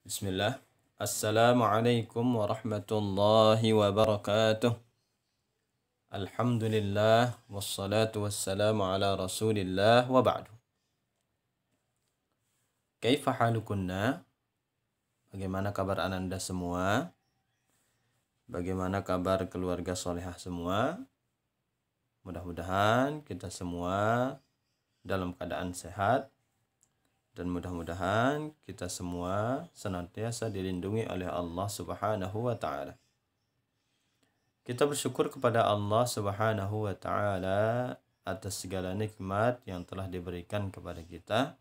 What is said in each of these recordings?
Bismillah. Assalamualaikum warahmatullahi wabarakatuh. Alhamdulillah wassalatu wassalamu ala Rasulillah wa ba'du. Kaifa halukunna? Bagaimana kabar Ananda semua? Bagaimana kabar keluarga solehah semua? Mudah-mudahan kita semua dalam keadaan sehat. Dan mudah-mudahan kita semua senantiasa dilindungi oleh Allah Subhanahu wa Ta'ala. Kita bersyukur kepada Allah Subhanahu wa Ta'ala atas segala nikmat yang telah diberikan kepada kita.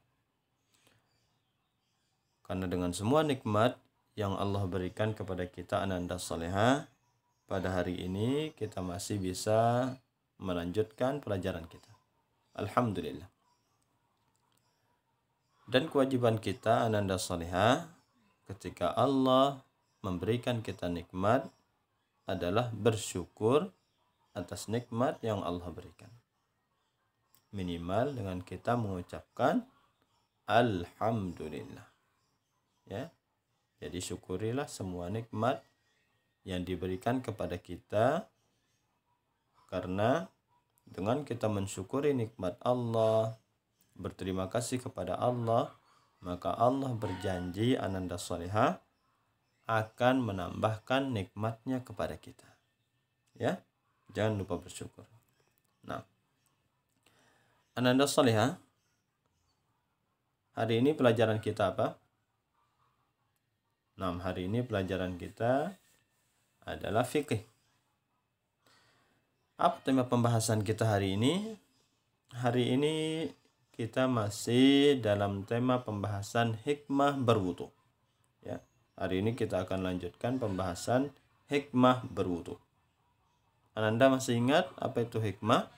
Karena dengan semua nikmat yang Allah berikan kepada kita Ananda Salehah, pada hari ini kita masih bisa melanjutkan pelajaran kita. Alhamdulillah. Dan kewajiban kita Ananda Salehah ketika Allah memberikan kita nikmat adalah bersyukur atas nikmat yang Allah berikan. Minimal dengan kita mengucapkan Alhamdulillah. Ya. Jadi syukurilah semua nikmat yang diberikan kepada kita, karena dengan kita mensyukuri nikmat Allah, berterima kasih kepada Allah, maka Allah berjanji Ananda Salehah akan menambahkan nikmatnya kepada kita. Ya, jangan lupa bersyukur. Nah, Ananda Salehah, hari ini pelajaran kita apa? Nah, hari ini pelajaran kita adalah fikih. Apa tema pembahasan kita hari ini? Hari ini kita masih dalam tema pembahasan hikmah berwudu. Ya, hari ini kita akan lanjutkan pembahasan hikmah berwudu. Ananda masih ingat apa itu hikmah?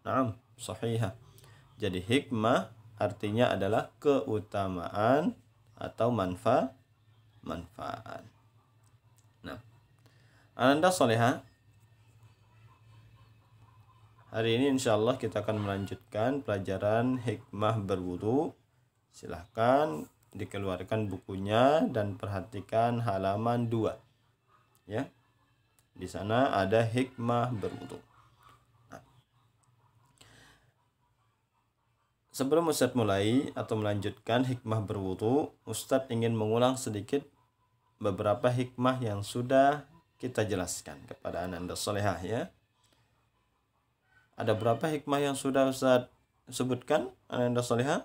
Naam, sahihah. Jadi hikmah artinya adalah keutamaan atau manfaat. Nah, Ananda Salehah, hari ini insya Allah kita akan melanjutkan pelajaran hikmah berwudu. Silahkan dikeluarkan bukunya dan perhatikan halaman 2. Ya, di sana ada hikmah berwudu. Nah, sebelum Ustadz mulai atau melanjutkan hikmah berwudu, Ustadz ingin mengulang sedikit beberapa hikmah yang sudah kita jelaskan kepada Ananda Salehah. Ya, ada berapa hikmah yang sudah Ustadz sebutkan Ananda Salehah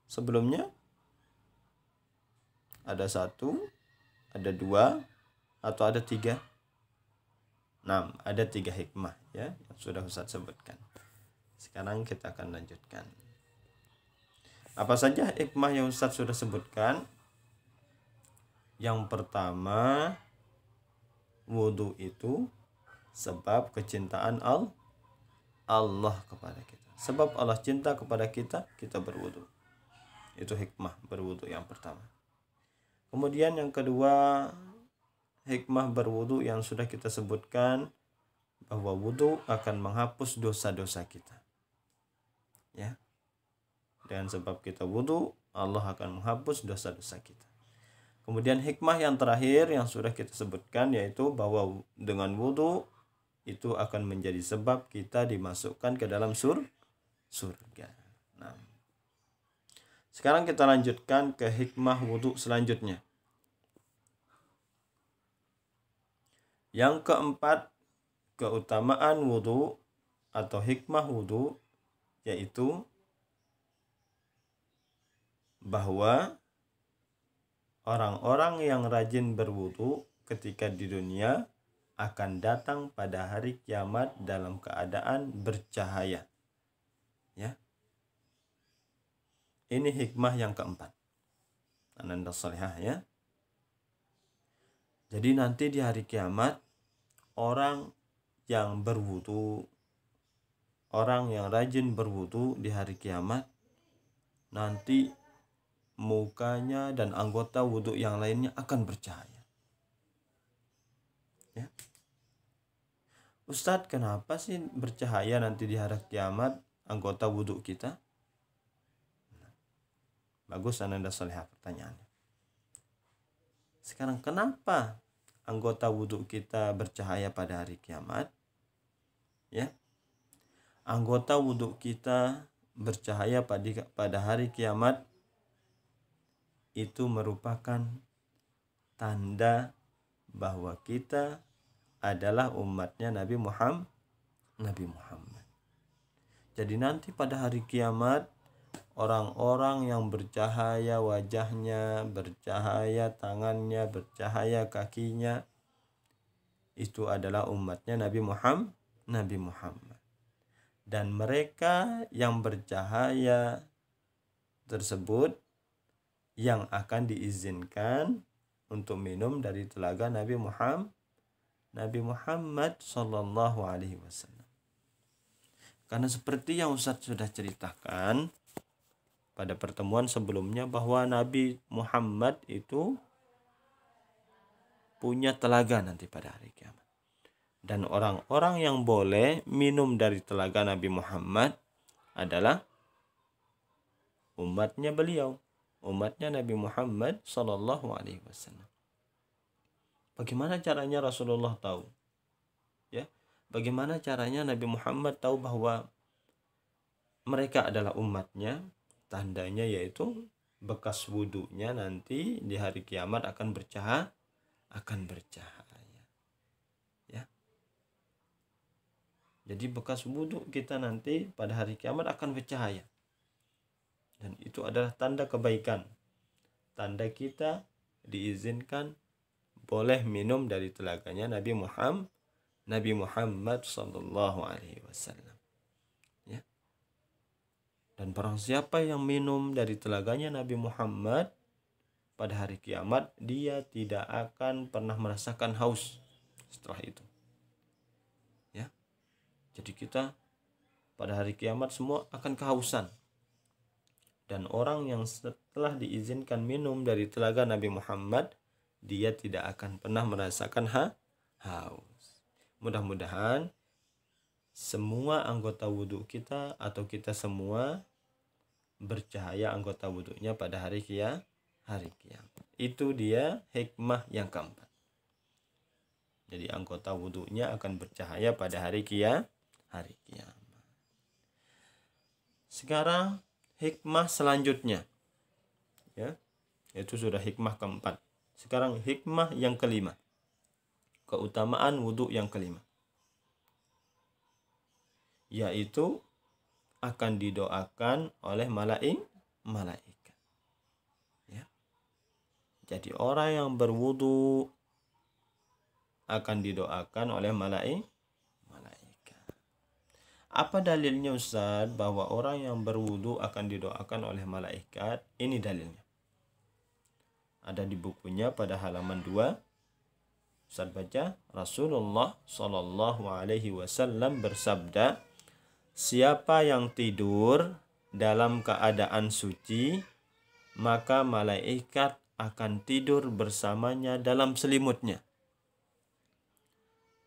sebelumnya? Ada 1, ada 2, atau ada 3? 6, ada 3 hikmah ya yang sudah Ustadz sebutkan. Sekarang kita akan lanjutkan. Apa saja hikmah yang Ustadz sudah sebutkan? Yang pertama, wudu itu sebab kecintaan Allah kepada kita. Sebab Allah cinta kepada kita, kita berwudu. Itu hikmah berwudu yang pertama. Kemudian yang kedua, hikmah berwudu yang sudah kita sebutkan, bahwa wudu akan menghapus dosa-dosa kita. Ya. Dengan sebab kita wudu, Allah akan menghapus dosa-dosa kita. Kemudian hikmah yang terakhir yang sudah kita sebutkan, yaitu bahwa dengan wudu itu akan menjadi sebab kita dimasukkan ke dalam surga. Nah, sekarang kita lanjutkan ke hikmah wudu selanjutnya. Yang keempat, keutamaan wudu atau hikmah wudu, yaitu bahwa orang-orang yang rajin berwudu ketika di dunia akan datang pada hari kiamat dalam keadaan bercahaya. Ya. Ini hikmah yang keempat. Ananda Salehah ya. Jadi nanti di hari kiamat, orang yang berwudu, orang yang rajin berwudu di hari kiamat, nanti mukanya dan anggota wudu yang lainnya akan bercahaya. Ya. Ustadz, kenapa sih bercahaya nanti di hari kiamat anggota wudu kita? Bagus Ananda Solihah pertanyaannya. Sekarang kenapa anggota wudhu kita bercahaya pada hari kiamat? Ya. Anggota wudhu kita bercahaya pada hari kiamat itu merupakan tanda bahwa kita adalah umatnya Nabi Muhammad. Jadi nanti pada hari kiamat orang-orang yang bercahaya wajahnya, bercahaya tangannya, bercahaya kakinya, itu adalah umatnya Nabi Muhammad. Dan mereka yang bercahaya tersebut yang akan diizinkan untuk minum dari telaga Nabi Muhammad sallallahu alaihi wasallam. Karena seperti yang Ustadz sudah ceritakan pada pertemuan sebelumnya bahwa Nabi Muhammad itu punya telaga nanti pada hari kiamat. Dan orang-orang yang boleh minum dari telaga Nabi Muhammad adalah umatnya beliau, umatnya Nabi Muhammad sallallahu alaihi wasallam. Bagaimana caranya Rasulullah tahu? Ya, bagaimana caranya Nabi Muhammad tahu bahwa mereka adalah umatnya? Tandanya yaitu bekas wudhunya nanti di hari kiamat akan bercahaya. Ya. Jadi bekas wudhu kita nanti pada hari kiamat akan bercahaya. Dan itu adalah tanda kebaikan. Tanda kita diizinkan boleh minum dari telaganya Nabi Muhammad sallallahu alaihi wasallam. Ya. Dan barang siapa yang minum dari telaganya Nabi Muhammad pada hari kiamat, dia tidak akan pernah merasakan haus setelah itu. Ya. Jadi kita pada hari kiamat semua akan kehausan. Dan orang yang setelah diizinkan minum dari telaga Nabi Muhammad, dia tidak akan pernah merasakan haus. Mudah-mudahan semua anggota wudhu kita atau kita semua bercahaya anggota wudhunya pada hari kiamat. Itu dia hikmah yang keempat. Jadi anggota wudhunya akan bercahaya pada hari kiamat. Sekarang hikmah selanjutnya, ya, itu sudah hikmah keempat. Sekarang hikmah yang kelima, keutamaan wudhu yang kelima, yaitu akan didoakan oleh malaikat. Ya. Jadi orang yang berwudhu akan didoakan oleh malaikat. Apa dalilnya Ustaz bahwa orang yang berwudhu akan didoakan oleh malaikat? Ini dalilnya. Ada di bukunya pada halaman 2. Ustaz baca, Rasulullah sallallahu alaihi wasallam bersabda, siapa yang tidur dalam keadaan suci, maka malaikat akan tidur bersamanya dalam selimutnya.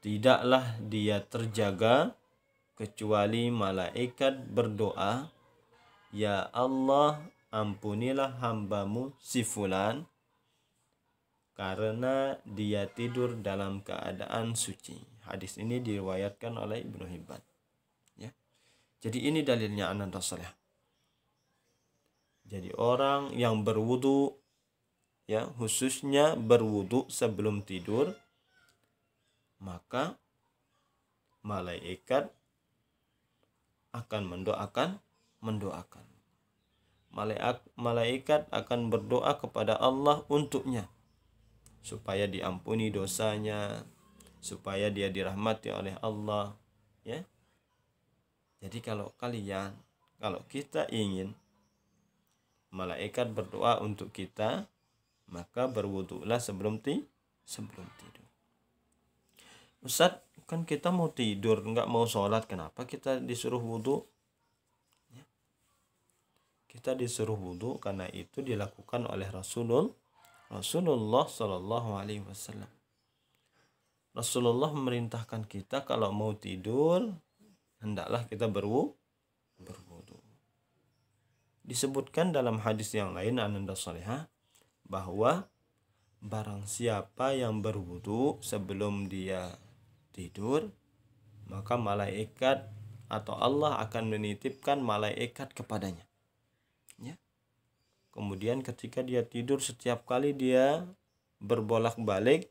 Tidaklah dia terjaga kecuali malaikat berdoa, ya Allah, ampunilah hambamu si fulan karena dia tidur dalam keadaan suci. Hadis ini diriwayatkan oleh Ibnu Hibban. Ya. Jadi ini dalilnya Ananda Solihah. Jadi orang yang berwudu, ya, khususnya berwudu sebelum tidur, maka malaikat akan mendoakan. Malaikat akan berdoa kepada Allah untuknya supaya diampuni dosanya, supaya dia dirahmati oleh Allah, ya. Jadi kalau kita ingin malaikat berdoa untuk kita, maka berwudulah sebelum tidur. Ustaz, kan kita mau tidur, nggak mau sholat, kenapa kita disuruh wudhu? Ya. Kita disuruh wudhu karena itu dilakukan oleh Rasulullah Sallallahu Alaihi Wasallam. Rasulullah memerintahkan kita kalau mau tidur hendaklah kita berwudhu. Disebutkan dalam hadis yang lain Ananda Salihah bahwa barang siapa yang berwudu sebelum dia tidur, maka malaikat atau Allah akan menitipkan malaikat kepadanya. Ya. Kemudian ketika dia tidur, setiap kali dia berbolak-balik,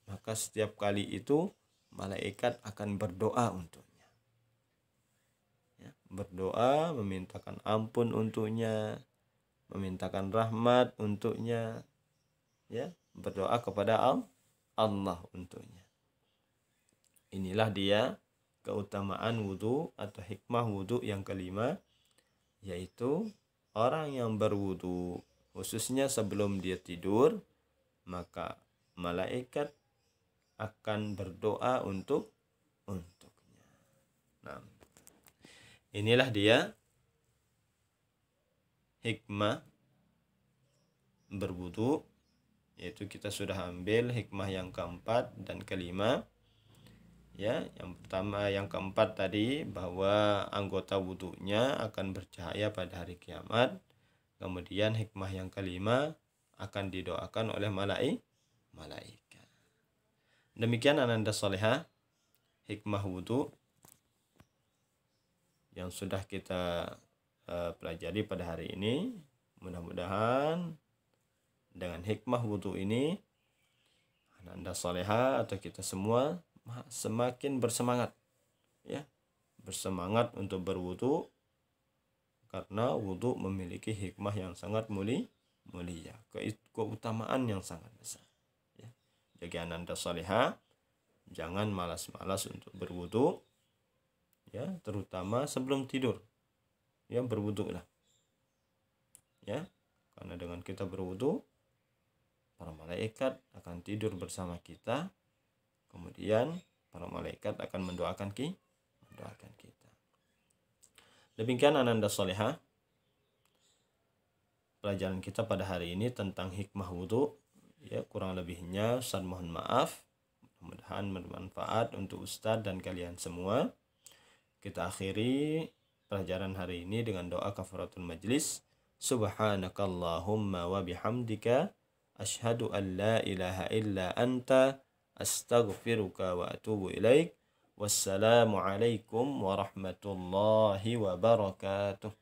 maka setiap kali itu malaikat akan berdoa untuknya. Ya, berdoa, memintakan ampun untuknya, memintakan rahmat untuknya, ya, berdoa kepada Allah untuknya. Inilah dia keutamaan wudu atau hikmah wudu yang kelima, yaitu orang yang berwudu khususnya sebelum dia tidur, maka malaikat akan berdoa untuknya. Nah, inilah dia hikmah berwudu, yaitu kita sudah ambil hikmah yang keempat dan kelima. Ya, yang pertama, yang keempat tadi bahwa anggota wudunya akan bercahaya pada hari kiamat. Kemudian hikmah yang kelima akan didoakan oleh malaikat. Demikian Ananda Salihah hikmah wudu yang sudah kita pelajari pada hari ini. Mudah-mudahan dengan hikmah wudu ini Ananda Salihah atau kita semua semakin bersemangat, ya, bersemangat untuk berwudu, karena wudu memiliki hikmah yang sangat mulia, keutamaan yang sangat besar. Ya. Jadi Ananda Salihah jangan malas-malas untuk berwudu, ya, terutama sebelum tidur. Ya, berwudulah. Ya, karena dengan kita berwudu, para malaikat akan tidur bersama kita. Kemudian para malaikat akan mendoakan kita. Demikian Ananda Salihah pelajaran kita pada hari ini tentang hikmah wudu. Ya, kurang lebihnya Ustaz mohon maaf. Mudah-mudahan bermanfaat untuk Ustaz dan kalian semua. Kita akhiri pelajaran hari ini dengan doa kafaratul majlis. Subhanakallahumma wa bihamdika asyhadu an la ilaha illa anta astaghfiruka wa atubu ilaik. Wassalamualaikum warahmatullahi wabarakatuh.